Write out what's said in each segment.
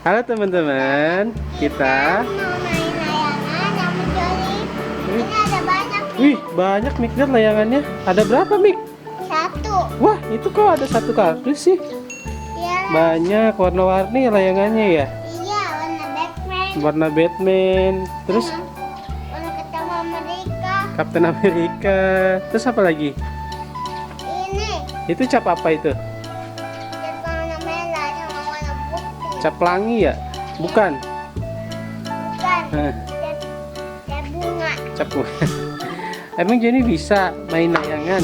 Halo teman-teman, kita mau main layangan sama Joni. Ini ada banyak nih. wih, banyak Mikdad layangannya. Ada berapa, Mik? Satu. Wah, itu kok ada satu kardus sih? Iya. Banyak warna-warni layangannya ya. Iya, warna Batman. Warna Batman, terus Warna ketemu Amerika. Kapten Amerika. Terus apa lagi? Ini Itu cap apa itu? ada warna merah sama warna putih. Cap pelangi ya? Bukan. Bukan. Hah, Cap bunga. cap Emang Jenny bisa main layangan?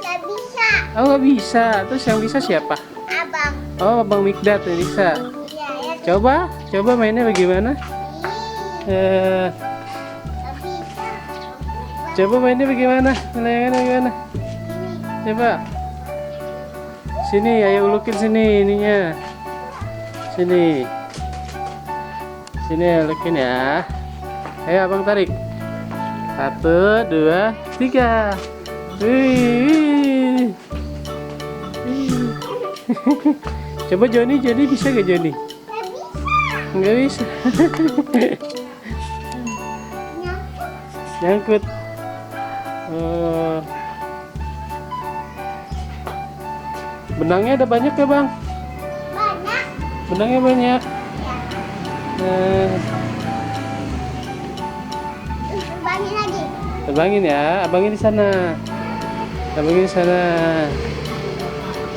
Gak bisa. Oh, nggak bisa. Terus yang bisa siapa? Abang. Oh, Bang Mikdad yang bisa. Iya, ya. Coba mainnya bagaimana? Eh, Gak bisa. Coba mainnya bagaimana? Layangannya bagaimana? Coba. Sini, ayo ulukin sini ininya. Sini. Sini ulukin ya. Ayo abang tarik. 1, 2, 3. Wih. Wih. Coba Joni bisa gak Joni? Gak bisa. Nggak bisa. Nyangkut. Nyangkut. Oh. Benangnya ada banyak ya bang? Banyak. Benangnya banyak. Ya. Terbangin lagi. Terbangin ya, abangin di sana. Abangin di sana.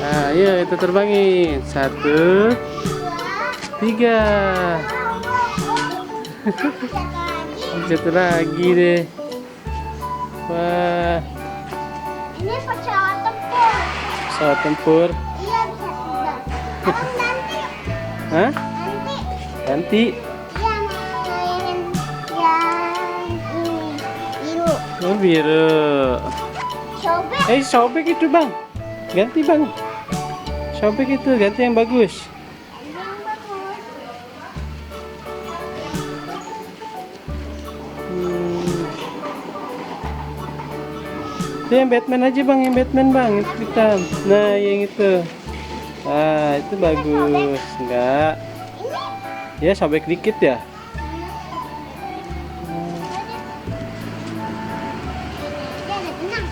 Nah, ayo itu terbangin. 1, 3. Satu lagi deh. Wah, Ini pesawat tempur. pesawat tempur. Iya bisa terbang. Abang nanti. Hah? Nanti. Ganti. Iya mau yang ini biru. Oh, biru. Sobek. Sobek itu bang. Ganti bang. Sobek itu ganti yang bagus. Yang bagus. Hmm. Itu yang Batman aja bang, yang Batman bang, itu hitam. Nah yang itu. Ah itu bagus. Enggak. Ini. Ya sobek dikit ya. Dia ada benang.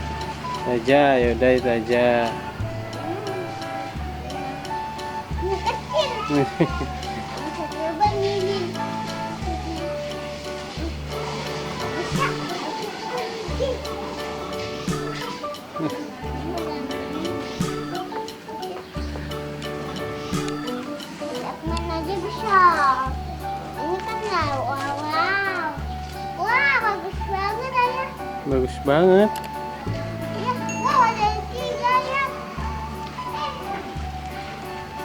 Aja, yaudah itu aja. Ini kecil. Bisa terbang ini. Bisa. Batman aja bisa. Ini kan wow. Wah, bagus banget ayah. Bagus banget. Iya, wow ada tiga ya.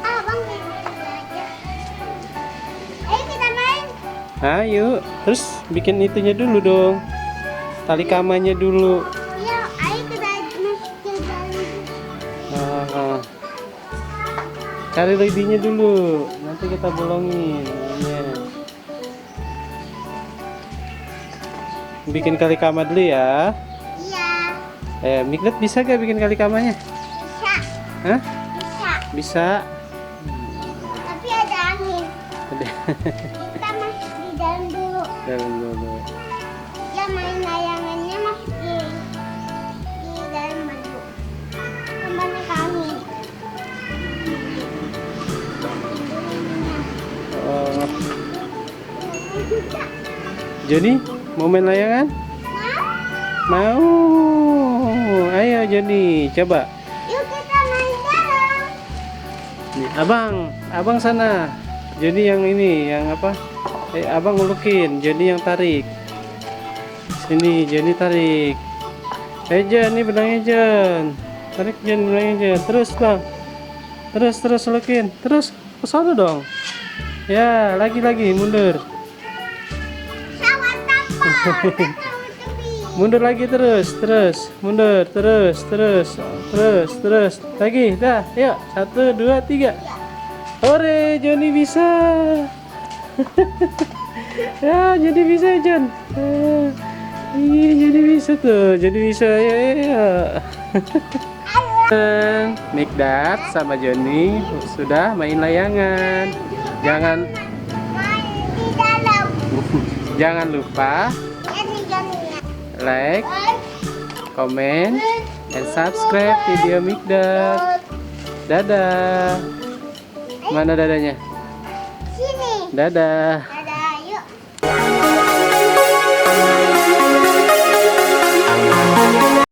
Abang gitu aja. Ayo kita main. Ayo, terus bikin itunya dulu dong. Tali kamanya dulu. Iya, ayo kita masuk ke dalam. Ah, cari lidinya dulu. Nanti kita bolongin. Ininya. Bikin kali kama dulu ya. Iya, Mikdad bisa gak bikin kali kamanya? bisa, Hah? bisa. Bisa. Tapi ada angin. Ada. Kita masuk di dalam dulu. Dalam dulu. Ya main layangannya masuk di dalam baju. Kembali ke angin. Oh. Joni, mau main layangan? Mau. Ayo Joni, coba. Yuk kita main dalam. Nih, abang sana. Joni yang ini, yang apa? Abang ulukin, Joni yang tarik. Sini, Joni tarik. Jon, ini benangnya Jon. Tarik Jon, benangnya Jon. Terus bang. Terus ulukin. Terus ke sana dong. Ya, lagi mundur. Pesawat tempur. Mundur lagi terus. Mundur terus. Lagi, dah. Yuk, 1, 2, 3. Hore, Joni bisa. Ya, jadi bisa Jon. Iya, jadi bisa tuh. Jadi bisa ya. Mikdad sama Joni sudah main layangan. Jangan lupa Ini Johnny-nya. like, comment, and subscribe video Mikdad. Dadah. Mana dadanya? Sini. Dadah.